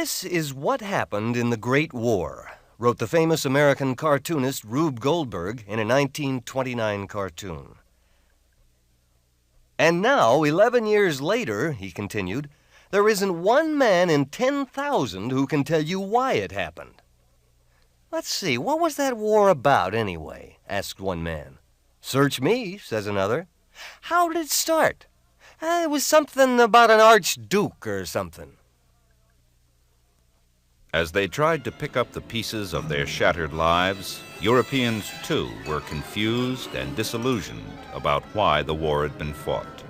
This is what happened in the Great War, wrote the famous American cartoonist Rube Goldberg in a 1929 cartoon. And now, 11 years later, he continued, there isn't one man in 10,000 who can tell you why it happened. Let's see, what was that war about anyway? Asked one man. Search me, says another. How did it start? It was something about an archduke or something. As they tried to pick up the pieces of their shattered lives, Europeans too were confused and disillusioned about why the war had been fought.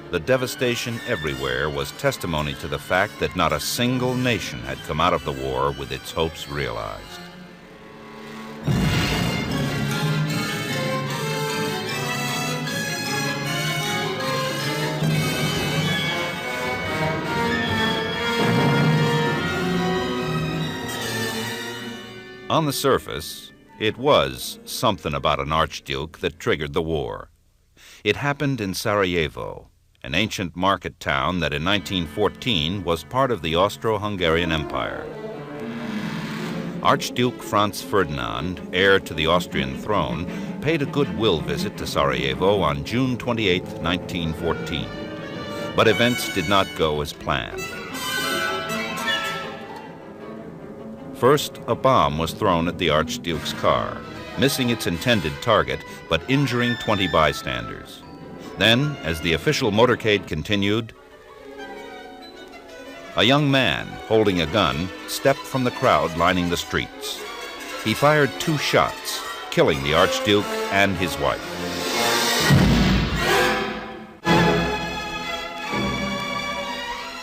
The devastation everywhere was testimony to the fact that not a single nation had come out of the war with its hopes realized. On the surface, it was something about an archduke that triggered the war. It happened in Sarajevo, an ancient market town that in 1914 was part of the Austro-Hungarian Empire. Archduke Franz Ferdinand, heir to the Austrian throne, paid a goodwill visit to Sarajevo on June 28, 1914. But events did not go as planned. First, a bomb was thrown at the Archduke's car, missing its intended target, but injuring 20 bystanders. Then, as the official motorcade continued, a young man holding a gun stepped from the crowd lining the streets. He fired 2 shots, killing the Archduke and his wife.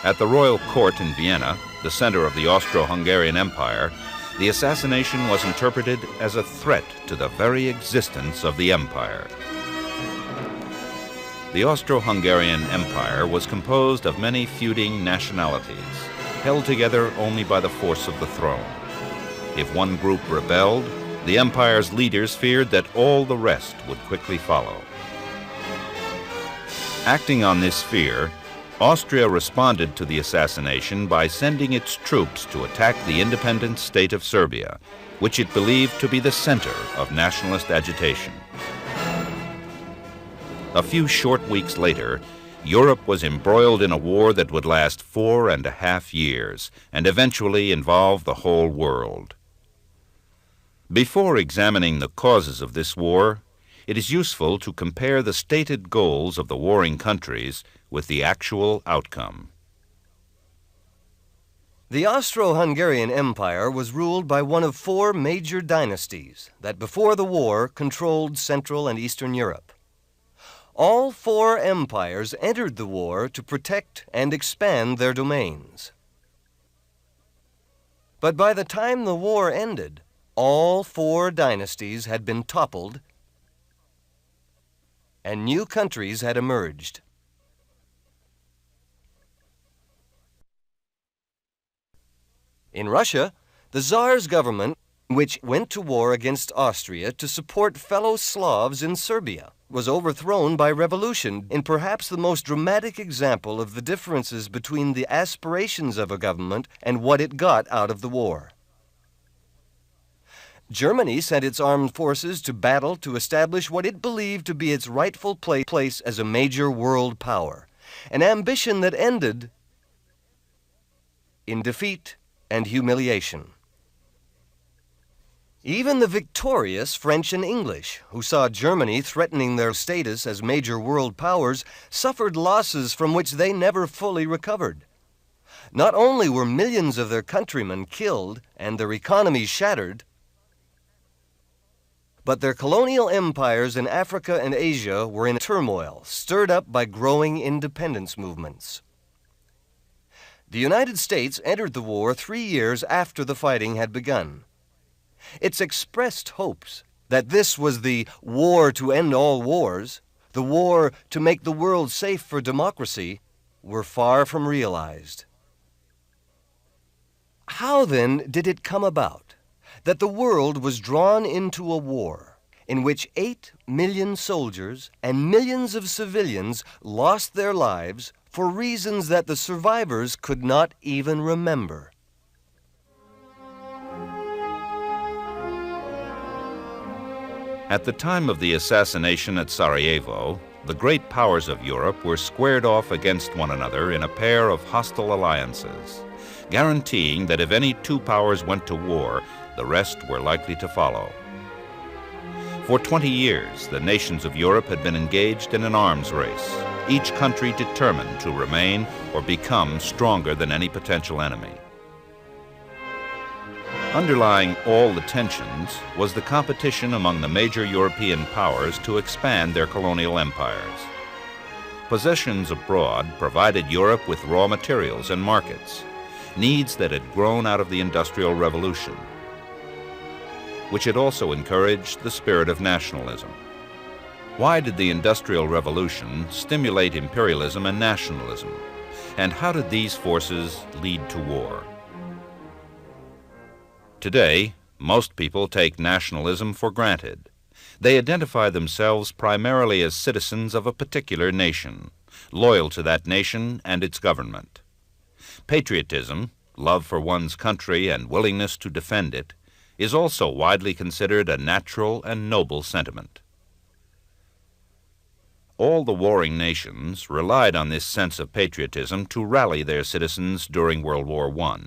At the royal court in Vienna, the center of the Austro-Hungarian Empire, the assassination was interpreted as a threat to the very existence of the empire. The Austro-Hungarian Empire was composed of many feuding nationalities, held together only by the force of the throne. If one group rebelled, the empire's leaders feared that all the rest would quickly follow. Acting on this fear, Austria responded to the assassination by sending its troops to attack the independent state of Serbia, which it believed to be the center of nationalist agitation. A few short weeks later, Europe was embroiled in a war that would last 4.5 years and eventually involve the whole world. Before examining the causes of this war, it is useful to compare the stated goals of the warring countries with the actual outcome. The Austro-Hungarian Empire was ruled by one of 4 major dynasties that before the war controlled Central and Eastern Europe. All 4 empires entered the war to protect and expand their domains. But by the time the war ended, all 4 dynasties had been toppled and new countries had emerged. In Russia, the Tsar's government, which went to war against Austria to support fellow Slavs in Serbia, was overthrown by revolution in perhaps the most dramatic example of the differences between the aspirations of a government and what it got out of the war. Germany sent its armed forces to battle to establish what it believed to be its rightful place as a major world power, an ambition that ended in defeat and humiliation. Even the victorious French and English, who saw Germany threatening their status as major world powers, suffered losses from which they never fully recovered. Not only were millions of their countrymen killed and their economies shattered, but their colonial empires in Africa and Asia were in turmoil, stirred up by growing independence movements. The United States entered the war 3 years after the fighting had begun. Its expressed hopes that this was the war to end all wars, the war to make the world safe for democracy, were far from realized. How then did it come about that the world was drawn into a war in which 8 million soldiers and millions of civilians lost their lives for reasons that the survivors could not even remember. At the time of the assassination at Sarajevo, the great powers of Europe were squared off against one another in a pair of hostile alliances, guaranteeing that if any two powers went to war, the rest were likely to follow. For 20 years, the nations of Europe had been engaged in an arms race, each country determined to remain or become stronger than any potential enemy. Underlying all the tensions was the competition among the major European powers to expand their colonial empires. Possessions abroad provided Europe with raw materials and markets, needs that had grown out of the Industrial Revolution, which had also encouraged the spirit of nationalism. Why did the Industrial Revolution stimulate imperialism and nationalism? And how did these forces lead to war? Today, most people take nationalism for granted. They identify themselves primarily as citizens of a particular nation, loyal to that nation and its government. Patriotism, love for one's country and willingness to defend it, is also widely considered a natural and noble sentiment. All the warring nations relied on this sense of patriotism to rally their citizens during World War I.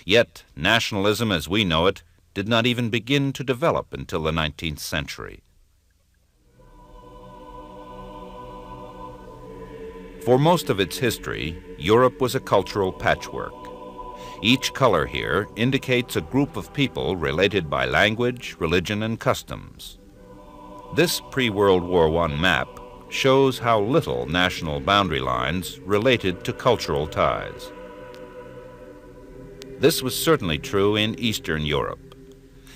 Yet, nationalism as we know it did not even begin to develop until the 19th century. For most of its history, Europe was a cultural patchwork. Each color here indicates a group of people related by language, religion, and customs. This pre-World War I map shows how little national boundary lines related to cultural ties. This was certainly true in Eastern Europe.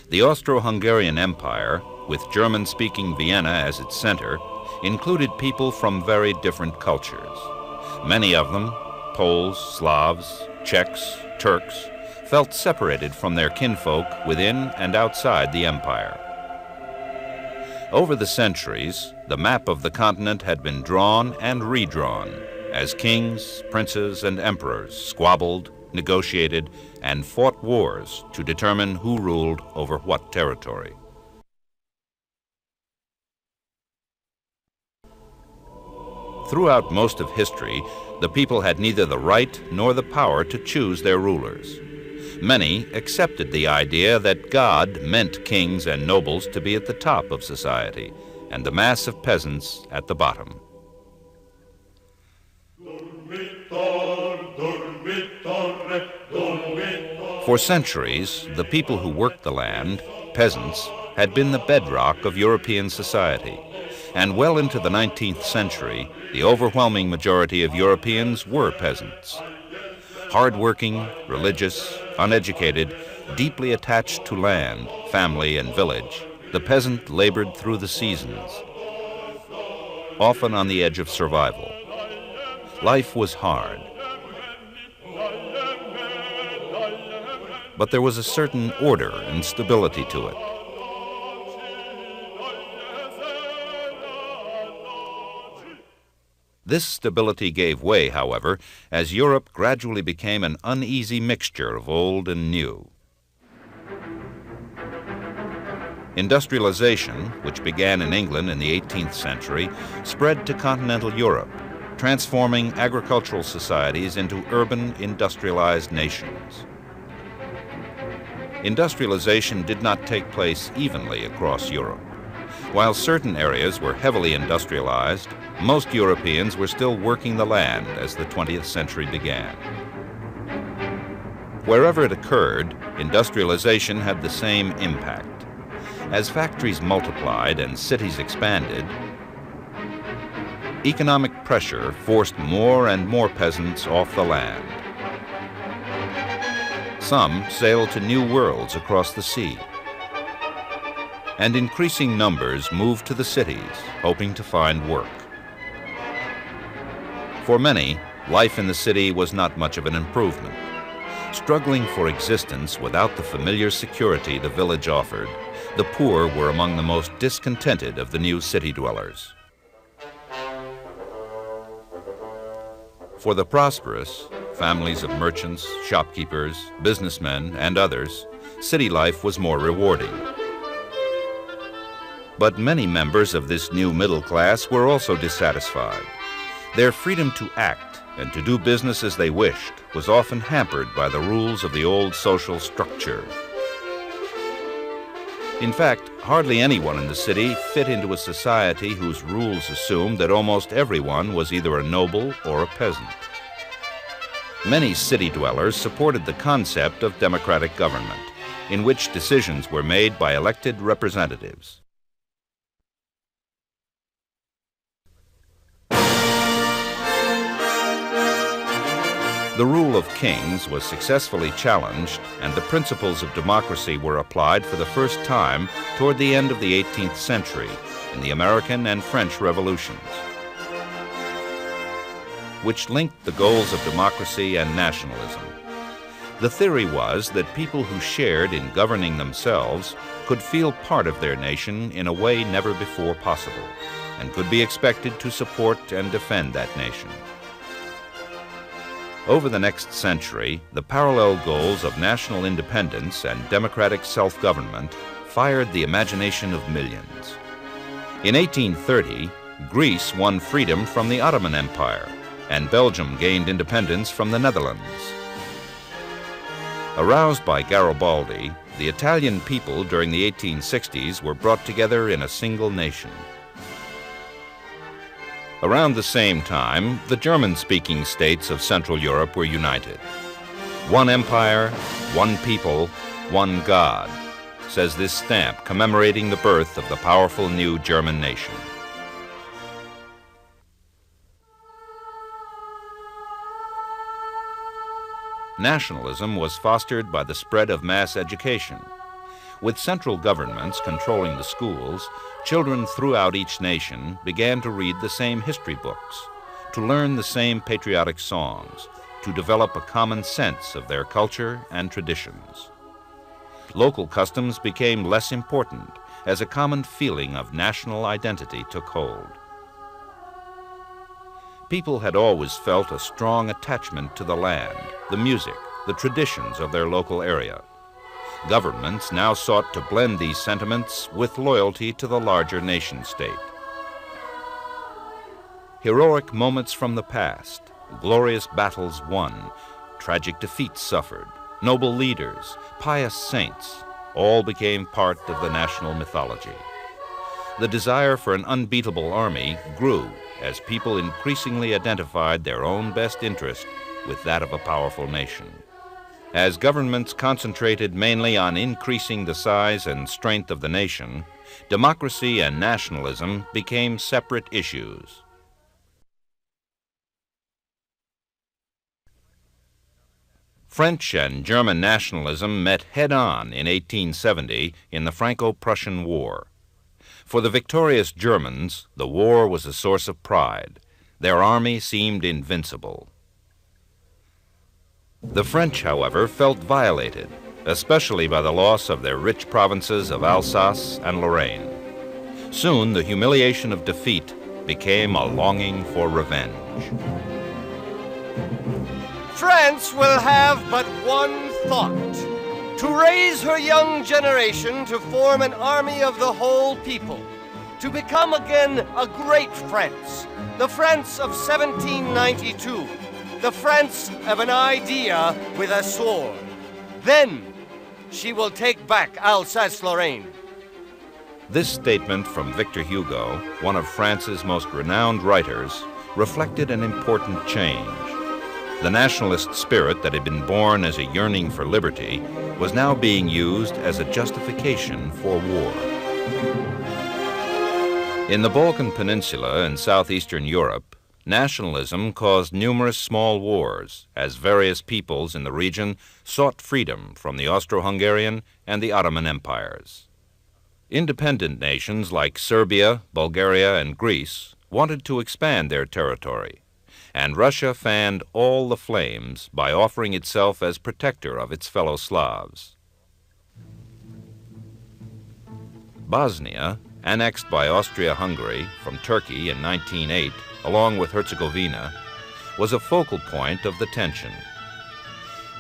The Austro-Hungarian Empire, with German-speaking Vienna as its center, included people from very different cultures. Many of them, Poles, Slavs, Czechs, Turks, felt separated from their kinfolk within and outside the empire. Over the centuries, the map of the continent had been drawn and redrawn as kings, princes, and emperors squabbled, negotiated, and fought wars to determine who ruled over what territory. Throughout most of history, the people had neither the right nor the power to choose their rulers. Many accepted the idea that God meant kings and nobles to be at the top of society and the mass of peasants at the bottom. For centuries, the people who worked the land, peasants, had been the bedrock of European society, and well into the 19th century, the overwhelming majority of Europeans were peasants. Hard-working, religious, uneducated, deeply attached to land, family, and village, the peasant labored through the seasons, often on the edge of survival. Life was hard, but there was a certain order and stability to it. This stability gave way, however, as Europe gradually became an uneasy mixture of old and new. Industrialization, which began in England in the 18th century, spread to continental Europe, transforming agricultural societies into urban, industrialized nations. Industrialization did not take place evenly across Europe. While certain areas were heavily industrialized, most Europeans were still working the land as the 20th century began. Wherever it occurred, industrialization had the same impact. As factories multiplied and cities expanded, economic pressure forced more and more peasants off the land. Some sailed to new worlds across the sea, and increasing numbers moved to the cities, hoping to find work. For many, life in the city was not much of an improvement. Struggling for existence without the familiar security the village offered, the poor were among the most discontented of the new city dwellers. For the prosperous, families of merchants, shopkeepers, businessmen, and others, city life was more rewarding. But many members of this new middle class were also dissatisfied. Their freedom to act and to do business as they wished was often hampered by the rules of the old social structure. In fact, hardly anyone in the city fit into a society whose rules assumed that almost everyone was either a noble or a peasant. Many city dwellers supported the concept of democratic government, in which decisions were made by elected representatives. The rule of kings was successfully challenged, and the principles of democracy were applied for the first time toward the end of the 18th century in the American and French revolutions, which linked the goals of democracy and nationalism. The theory was that people who shared in governing themselves could feel part of their nation in a way never before possible, and could be expected to support and defend that nation. Over the next century, the parallel goals of national independence and democratic self-government fired the imagination of millions. In 1830, Greece won freedom from the Ottoman Empire, and Belgium gained independence from the Netherlands. Aroused by Garibaldi, the Italian people during the 1860s were brought together in a single nation. Around the same time, the German-speaking states of Central Europe were united. One empire, one people, one God, says this stamp commemorating the birth of the powerful new German nation. Nationalism was fostered by the spread of mass education. With central governments controlling the schools, children throughout each nation began to read the same history books, to learn the same patriotic songs, to develop a common sense of their culture and traditions. Local customs became less important as a common feeling of national identity took hold. People had always felt a strong attachment to the land, the music, the traditions of their local area. Governments now sought to blend these sentiments with loyalty to the larger nation-state. Heroic moments from the past, glorious battles won, tragic defeats suffered, noble leaders, pious saints, all became part of the national mythology. The desire for an unbeatable army grew as people increasingly identified their own best interest with that of a powerful nation. As governments concentrated mainly on increasing the size and strength of the nation, democracy and nationalism became separate issues. French and German nationalism met head-on in 1870 in the Franco-Prussian War. For the victorious Germans, the war was a source of pride. Their army seemed invincible. The French, however, felt violated, especially by the loss of their rich provinces of Alsace and Lorraine. Soon, the humiliation of defeat became a longing for revenge. France will have but one thought: to raise her young generation to form an army of the whole people, to become again a great France, the France of 1792, the France of an idea with a sword. Then she will take back Alsace-Lorraine. This statement from Victor Hugo, one of France's most renowned writers, reflected an important change. The nationalist spirit that had been born as a yearning for liberty was now being used as a justification for war. In the Balkan Peninsula in southeastern Europe, nationalism caused numerous small wars as various peoples in the region sought freedom from the Austro-Hungarian and the Ottoman empires. Independent nations like Serbia, Bulgaria, and Greece wanted to expand their territory, and Russia fanned all the flames by offering itself as protector of its fellow Slavs. Bosnia, annexed by Austria-Hungary from Turkey in 1908, along with Herzegovina, was a focal point of the tension.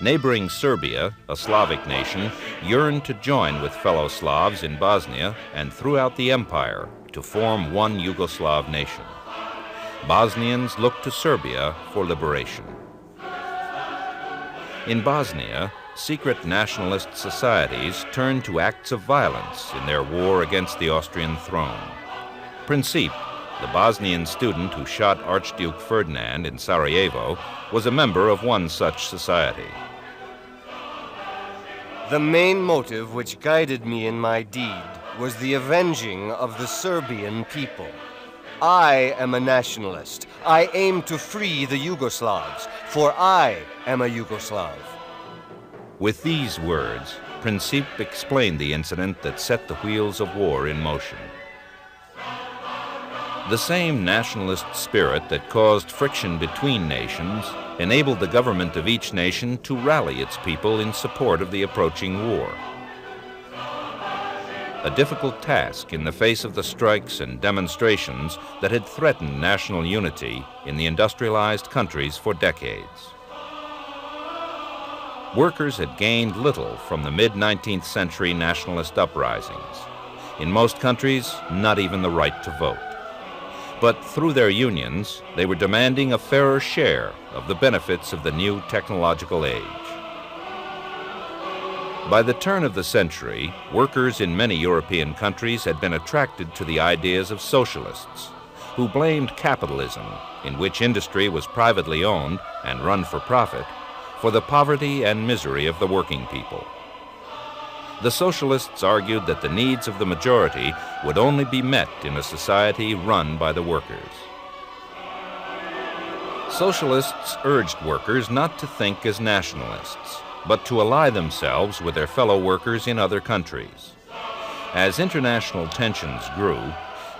Neighboring Serbia, a Slavic nation, yearned to join with fellow Slavs in Bosnia and throughout the empire to form one Yugoslav nation. Bosnians looked to Serbia for liberation. In Bosnia, secret nationalist societies turned to acts of violence in their war against the Austrian throne. Princip, the Bosnian student who shot Archduke Ferdinand in Sarajevo, was a member of one such society. The main motive which guided me in my deed was the avenging of the Serbian people. I am a nationalist. I aim to free the Yugoslavs, for I am a Yugoslav. With these words, Princip explained the incident that set the wheels of war in motion. The same nationalist spirit that caused friction between nations enabled the government of each nation to rally its people in support of the approaching war. A difficult task in the face of the strikes and demonstrations that had threatened national unity in the industrialized countries for decades. Workers had gained little from the mid-19th century nationalist uprisings. In most countries, not even the right to vote. But through their unions, they were demanding a fairer share of the benefits of the new technological age. By the turn of the century, workers in many European countries had been attracted to the ideas of socialists, who blamed capitalism, in which industry was privately owned and run for profit, for the poverty and misery of the working people. The socialists argued that the needs of the majority would only be met in a society run by the workers. Socialists urged workers not to think as nationalists, but to ally themselves with their fellow workers in other countries. As international tensions grew,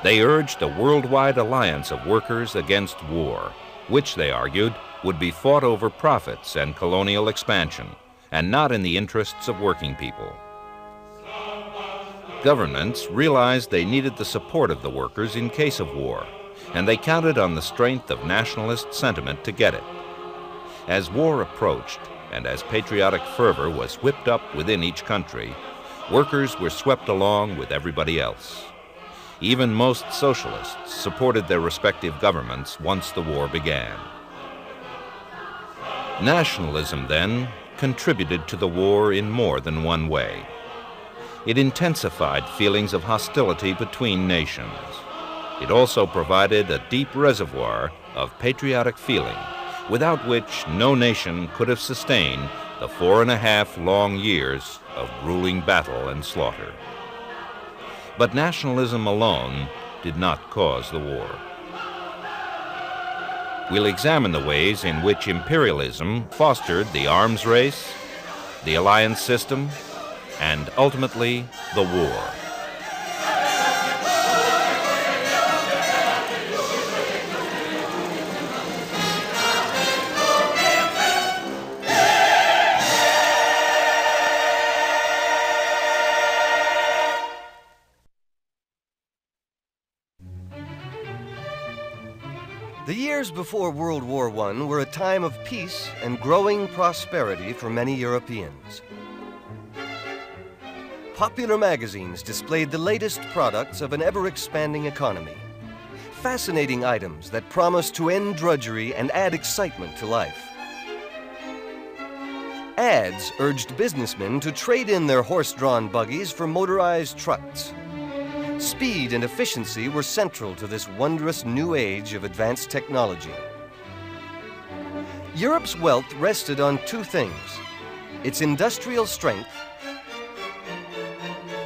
they urged a worldwide alliance of workers against war, which, they argued, would be fought over profits and colonial expansion, and not in the interests of working people. Governments realized they needed the support of the workers in case of war, and they counted on the strength of nationalist sentiment to get it. As war approached, and as patriotic fervor was whipped up within each country, workers were swept along with everybody else. Even most socialists supported their respective governments once the war began. Nationalism, then, contributed to the war in more than one way. It intensified feelings of hostility between nations. It also provided a deep reservoir of patriotic feeling, without which no nation could have sustained the 4.5 long years of grueling battle and slaughter. But nationalism alone did not cause the war. We'll examine the ways in which imperialism fostered the arms race, the alliance system, and ultimately, the war. The years before World War I were a time of peace and growing prosperity for many Europeans. Popular magazines displayed the latest products of an ever-expanding economy. Fascinating items that promised to end drudgery and add excitement to life. Ads urged businessmen to trade in their horse-drawn buggies for motorized trucks. Speed and efficiency were central to this wondrous new age of advanced technology. Europe's wealth rested on two things: its industrial strength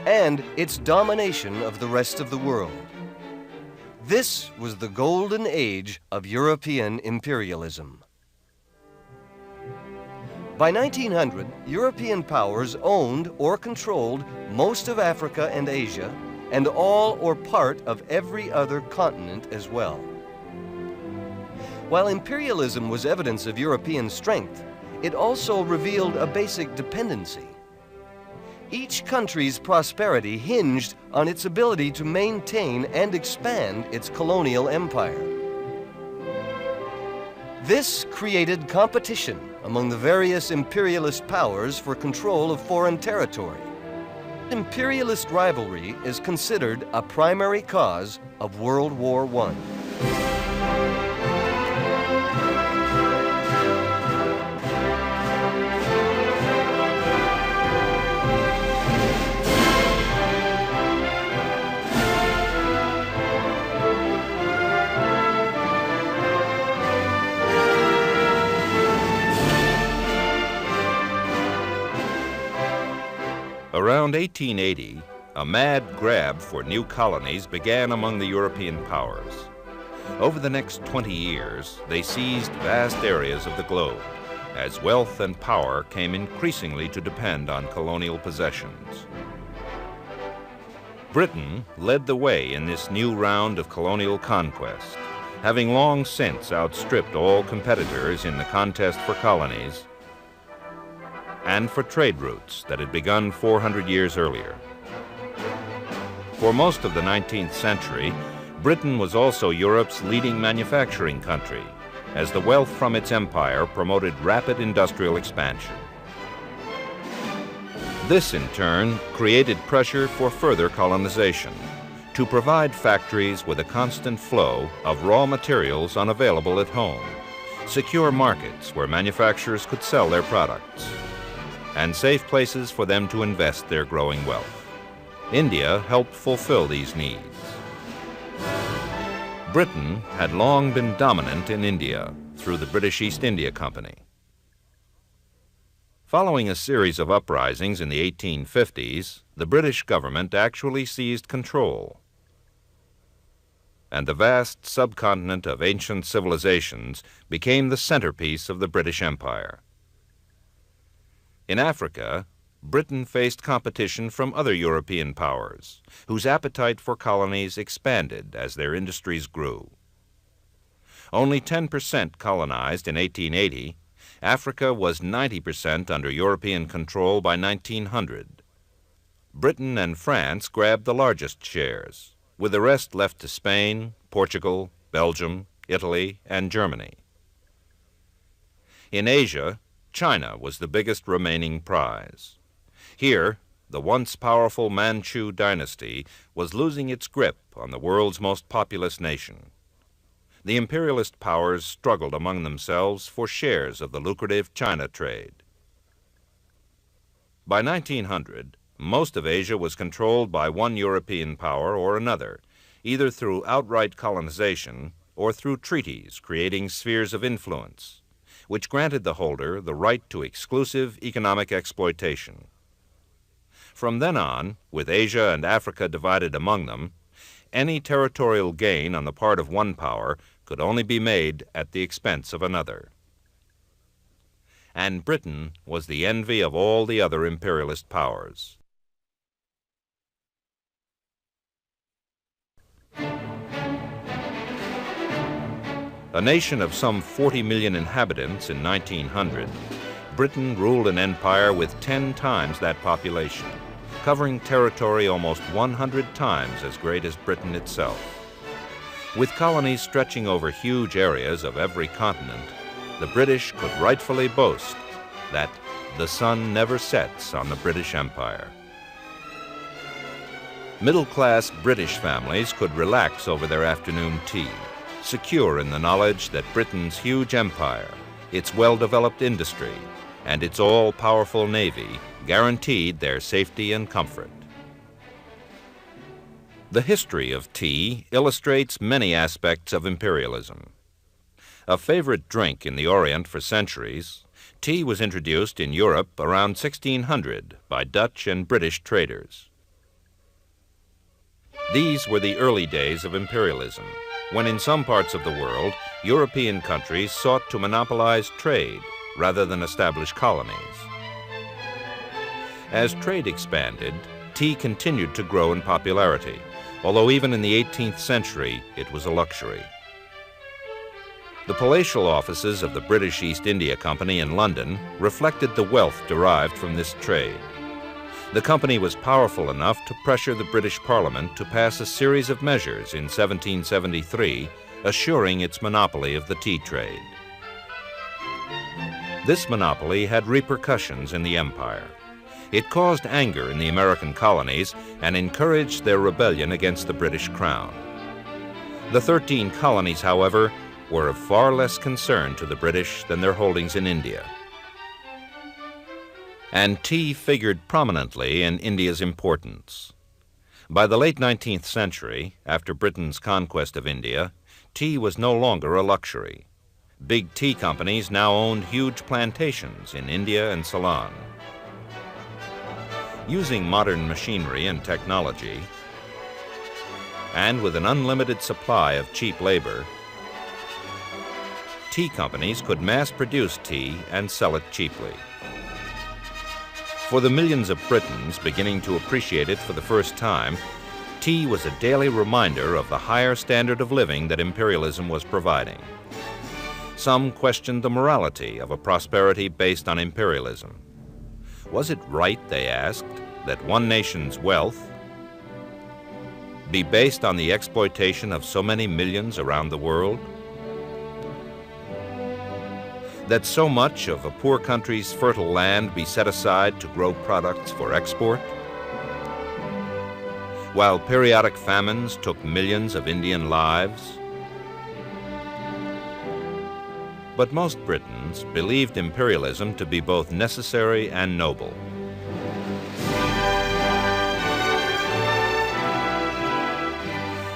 and its domination of the rest of the world. This was the golden age of European imperialism. By 1900, European powers owned or controlled most of Africa and Asia, and all or part of every other continent as well. While imperialism was evidence of European strength, it also revealed a basic dependency. Each country's prosperity hinged on its ability to maintain and expand its colonial empire. This created competition among the various imperialist powers for control of foreign territory. Imperialist rivalry is considered a primary cause of World War I. Around 1880, a mad grab for new colonies began among the European powers. Over the next 20 years, they seized vast areas of the globe, as wealth and power came increasingly to depend on colonial possessions. Britain led the way in this new round of colonial conquest, having long since outstripped all competitors in the contest for colonies and for trade routes that had begun 400 years earlier. For most of the 19th century, Britain was also Europe's leading manufacturing country, as the wealth from its empire promoted rapid industrial expansion. This, in turn, created pressure for further colonization, to provide factories with a constant flow of raw materials unavailable at home, secure markets where manufacturers could sell their products, and safe places for them to invest their growing wealth. India helped fulfill these needs. Britain had long been dominant in India through the British East India Company. Following a series of uprisings in the 1850s, the British government actually seized control, and the vast subcontinent of ancient civilizations became the centerpiece of the British Empire. In Africa, Britain faced competition from other European powers, whose appetite for colonies expanded as their industries grew. Only 10% colonized in 1880, Africa was 90% under European control by 1900. Britain and France grabbed the largest shares, with the rest left to Spain, Portugal, Belgium, Italy, and Germany. In Asia, China was the biggest remaining prize. Here, the once powerful Manchu dynasty was losing its grip on the world's most populous nation. The imperialist powers struggled among themselves for shares of the lucrative China trade. By 1900, most of Asia was controlled by one European power or another, either through outright colonization or through treaties creating spheres of influence, which granted the holder the right to exclusive economic exploitation. From then on, with Asia and Africa divided among them, any territorial gain on the part of one power could only be made at the expense of another. And Britain was the envy of all the other imperialist powers. A nation of some 40 million inhabitants in 1900, Britain ruled an empire with 10 times that population, covering territory almost 100 times as great as Britain itself. With colonies stretching over huge areas of every continent, the British could rightfully boast that the sun never sets on the British Empire. Middle-class British families could relax over their afternoon tea, secure in the knowledge that Britain's huge empire, its well-developed industry, and its all-powerful navy guaranteed their safety and comfort. The history of tea illustrates many aspects of imperialism. A favorite drink in the Orient for centuries, tea was introduced in Europe around 1600 by Dutch and British traders. These were the early days of imperialism, when in some parts of the world, European countries sought to monopolize trade rather than establish colonies. As trade expanded, tea continued to grow in popularity, although even in the 18th century, it was a luxury. The palatial offices of the British East India Company in London reflected the wealth derived from this trade. The company was powerful enough to pressure the British Parliament to pass a series of measures in 1773, assuring its monopoly of the tea trade. This monopoly had repercussions in the empire. It caused anger in the American colonies and encouraged their rebellion against the British crown. The 13 colonies, however, were of far less concern to the British than their holdings in India. And tea figured prominently in India's importance. By the late 19th century, after Britain's conquest of India, tea was no longer a luxury. Big tea companies now owned huge plantations in India and Ceylon. Using modern machinery and technology, and with an unlimited supply of cheap labor, tea companies could mass-produce tea and sell it cheaply. For the millions of Britons beginning to appreciate it for the first time, tea was a daily reminder of the higher standard of living that imperialism was providing. Some questioned the morality of a prosperity based on imperialism. Was it right, they asked, that one nation's wealth be based on the exploitation of so many millions around the world? That so much of a poor country's fertile land be set aside to grow products for export? While periodic famines took millions of Indian lives? But most Britons believed imperialism to be both necessary and noble.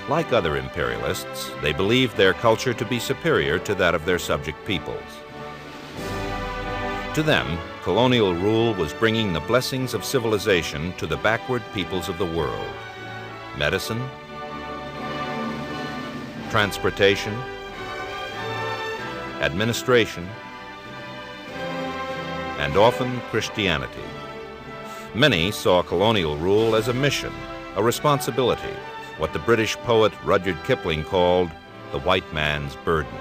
Like other imperialists, they believed their culture to be superior to that of their subject peoples. To them, colonial rule was bringing the blessings of civilization to the backward peoples of the world. Medicine, transportation, administration, and often Christianity. Many saw colonial rule as a mission, a responsibility, what the British poet Rudyard Kipling called the white man's burden.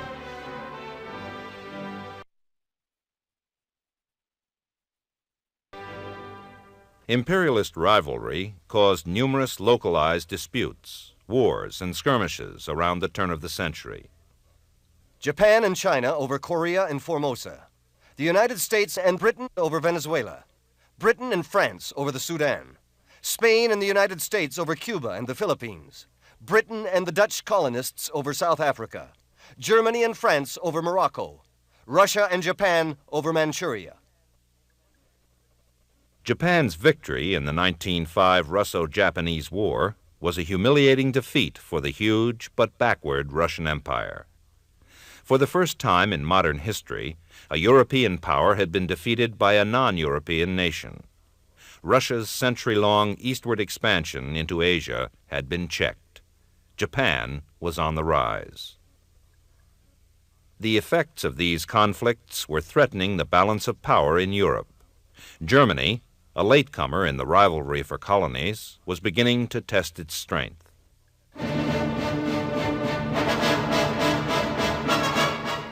Imperialist rivalry caused numerous localized disputes, wars, and skirmishes around the turn of the century. Japan and China over Korea and Formosa. The United States and Britain over Venezuela. Britain and France over the Sudan. Spain and the United States over Cuba and the Philippines. Britain and the Dutch colonists over South Africa. Germany and France over Morocco. Russia and Japan over Manchuria. Japan's victory in the 1905 Russo-Japanese War was a humiliating defeat for the huge but backward Russian Empire. For the first time in modern history, a European power had been defeated by a non-European nation. Russia's century-long eastward expansion into Asia had been checked. Japan was on the rise. The effects of these conflicts were threatening the balance of power in Europe. Germany, a latecomer in the rivalry for colonies, was beginning to test its strength.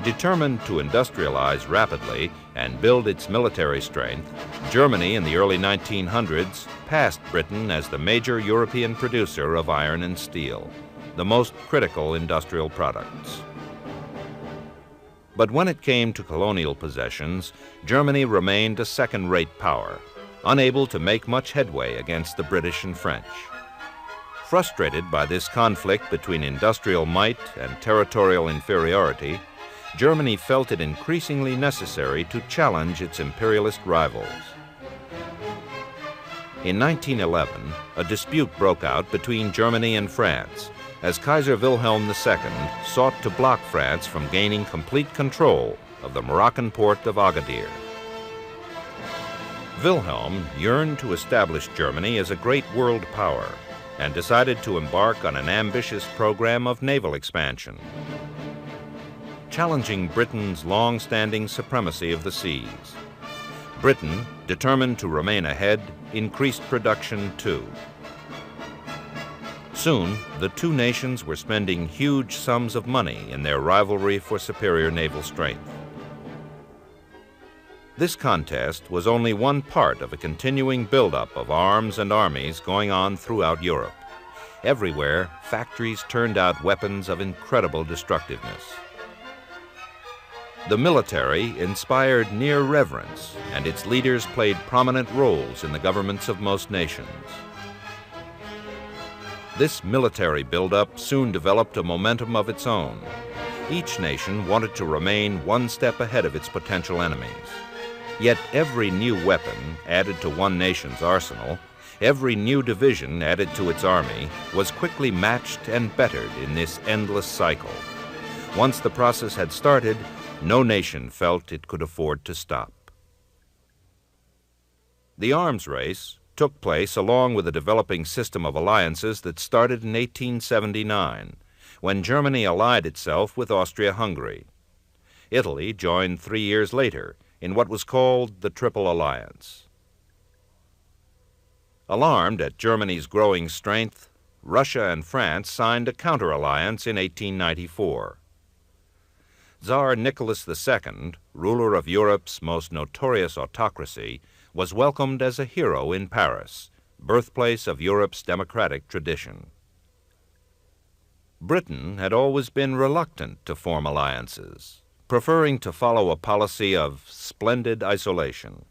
Determined to industrialize rapidly and build its military strength, Germany in the early 1900s passed Britain as the major European producer of iron and steel, the most critical industrial products. But when it came to colonial possessions, Germany remained a second-rate power, unable to make much headway against the British and French. Frustrated by this conflict between industrial might and territorial inferiority, Germany felt it increasingly necessary to challenge its imperialist rivals. In 1911, a dispute broke out between Germany and France as Kaiser Wilhelm II sought to block France from gaining complete control of the Moroccan port of Agadir. Wilhelm yearned to establish Germany as a great world power and decided to embark on an ambitious program of naval expansion, challenging Britain's long-standing supremacy of the seas. Britain, determined to remain ahead, increased production too. Soon, the two nations were spending huge sums of money in their rivalry for superior naval strength. This contest was only one part of a continuing buildup of arms and armies going on throughout Europe. Everywhere, factories turned out weapons of incredible destructiveness. The military inspired near reverence, and its leaders played prominent roles in the governments of most nations. This military buildup soon developed a momentum of its own. Each nation wanted to remain one step ahead of its potential enemies. Yet every new weapon added to one nation's arsenal, every new division added to its army, was quickly matched and bettered in this endless cycle. Once the process had started, no nation felt it could afford to stop. The arms race took place along with a developing system of alliances that started in 1879, when Germany allied itself with Austria-Hungary. Italy joined 3 years later in what was called the Triple Alliance. Alarmed at Germany's growing strength, Russia and France signed a counter-alliance in 1894. Tsar Nicholas II, ruler of Europe's most notorious autocracy, was welcomed as a hero in Paris, birthplace of Europe's democratic tradition. Britain had always been reluctant to form alliances, preferring to follow a policy of splendid isolation,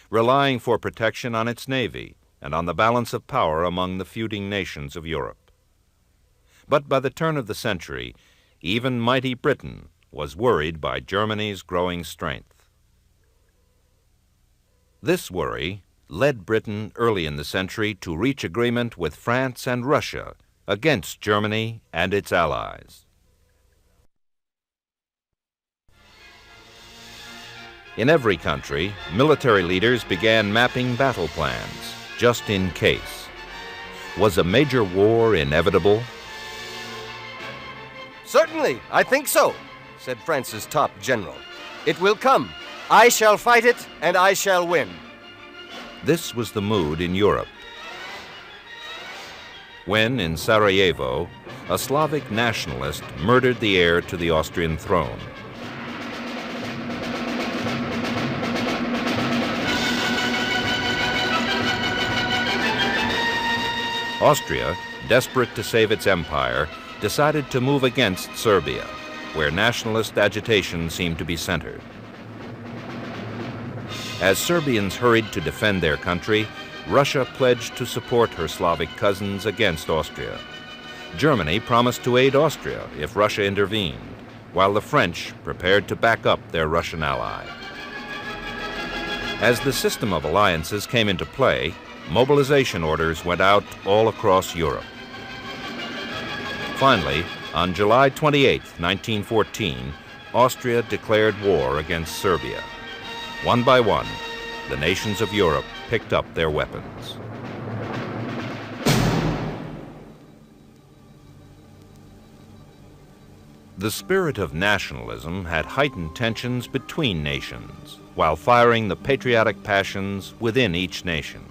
relying for protection on its navy and on the balance of power among the feuding nations of Europe. But by the turn of the century, even mighty Britain was worried by Germany's growing strength. This worry led Britain early in the century to reach agreement with France and Russia against Germany and its allies. In every country, military leaders began mapping battle plans, just in case. Was a major war inevitable? Certainly, I think so, said France's top general. It will come. I shall fight it, and I shall win. This was the mood in Europe. When, in Sarajevo, a Slavic nationalist murdered the heir to the Austrian throne. Austria, desperate to save its empire, decided to move against Serbia, where nationalist agitation seemed to be centered. As Serbians hurried to defend their country, Russia pledged to support her Slavic cousins against Austria. Germany promised to aid Austria if Russia intervened, while the French prepared to back up their Russian ally. As the system of alliances came into play, mobilization orders went out all across Europe. Finally, on July 28, 1914, Austria declared war against Serbia. One by one, the nations of Europe picked up their weapons. The spirit of nationalism had heightened tensions between nations, while firing the patriotic passions within each nation.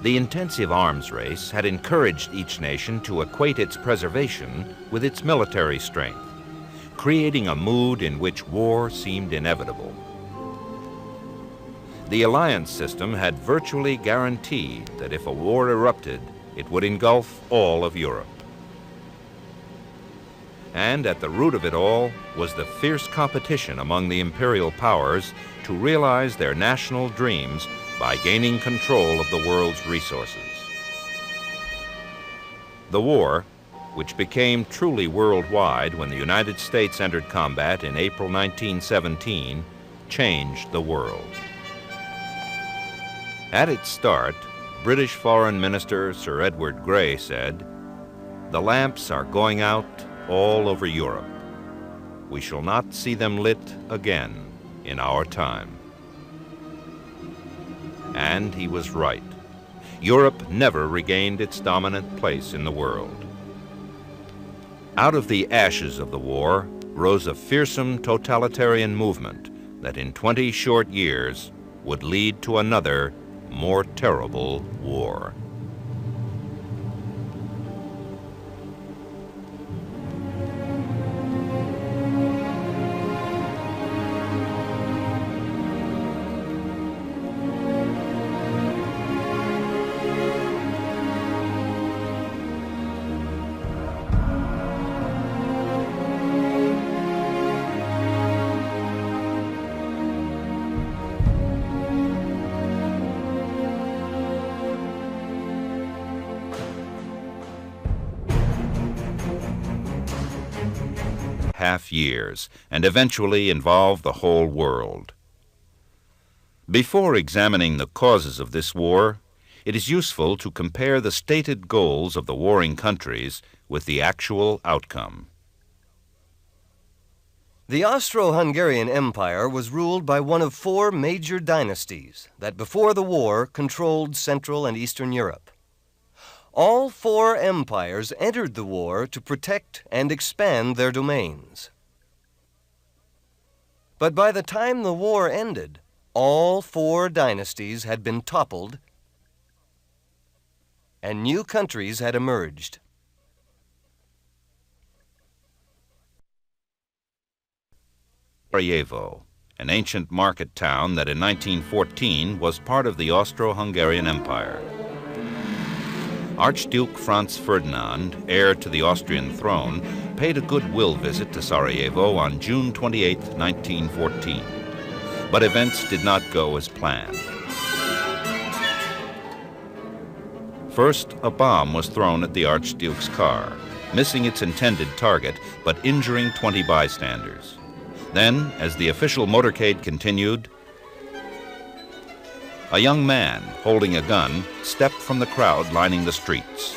The intensive arms race had encouraged each nation to equate its preservation with its military strength, creating a mood in which war seemed inevitable. The alliance system had virtually guaranteed that if a war erupted, it would engulf all of Europe. And at the root of it all was the fierce competition among the imperial powers to realize their national dreams by gaining control of the world's resources. The war, which became truly worldwide when the United States entered combat in April 1917, changed the world. At its start, British Foreign Minister Sir Edward Grey said, "The lamps are going out all over Europe. We shall not see them lit again in our time." And he was right. Europe never regained its dominant place in the world. Out of the ashes of the war rose a fearsome totalitarian movement that in 20 short years would lead to another, more terrible war. half years and eventually involve the whole world. Before examining the causes of this war, it is useful to compare the stated goals of the warring countries with the actual outcome. The Austro-Hungarian Empire was ruled by one of four major dynasties that before the war controlled Central and Eastern Europe. All four empires entered the war to protect and expand their domains. But by the time the war ended, all four dynasties had been toppled and new countries had emerged. Sarajevo, an ancient market town that in 1914 was part of the Austro-Hungarian Empire. Archduke Franz Ferdinand, heir to the Austrian throne, paid a goodwill visit to Sarajevo on June 28, 1914. But events did not go as planned. First, a bomb was thrown at the Archduke's car, missing its intended target but injuring 20 bystanders. Then, as the official motorcade continued, a young man holding a gun stepped from the crowd lining the streets.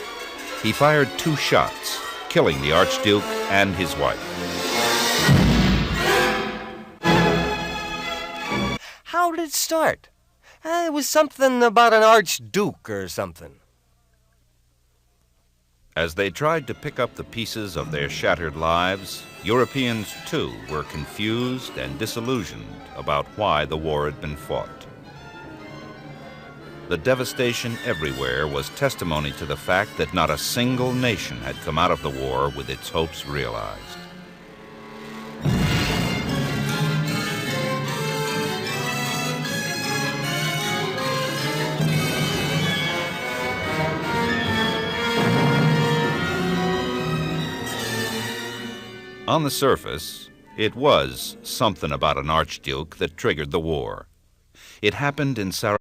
He fired 2 shots, killing the Archduke and his wife. How did it start? It was something about an Archduke or something. As they tried to pick up the pieces of their shattered lives, Europeans, too, were confused and disillusioned about why the war had been fought. The devastation everywhere was testimony to the fact that not a single nation had come out of the war with its hopes realized. On the surface, it was something about an archduke that triggered the war. It happened in Sarajevo.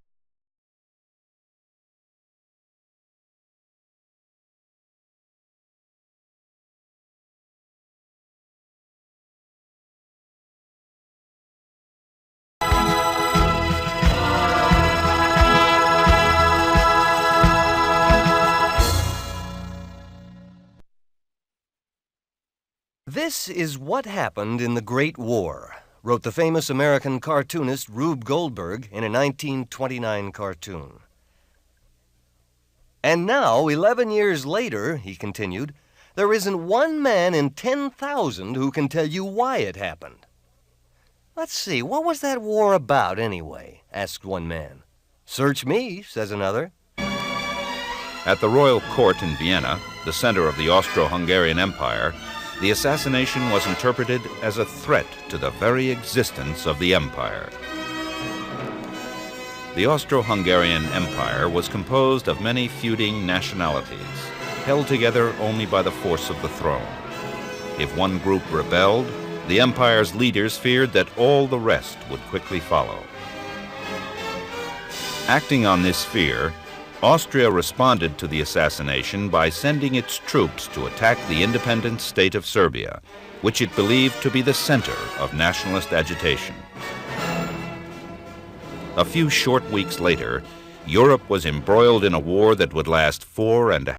This is what happened in the Great War, wrote the famous American cartoonist Rube Goldberg in a 1929 cartoon. And now, 11 years later, he continued, there isn't one man in 10,000 who can tell you why it happened. Let's see, what was that war about anyway? Asked one man. Search me, says another. At the royal court in Vienna, the center of the Austro-Hungarian Empire, the assassination was interpreted as a threat to the very existence of the empire. The Austro-Hungarian Empire was composed of many feuding nationalities, held together only by the force of the throne. If one group rebelled, the empire's leaders feared that all the rest would quickly follow. Acting on this fear, Austria responded to the assassination by sending its troops to attack the independent state of Serbia, which it believed to be the center of nationalist agitation. A few short weeks later, Europe was embroiled in a war that would last 4.5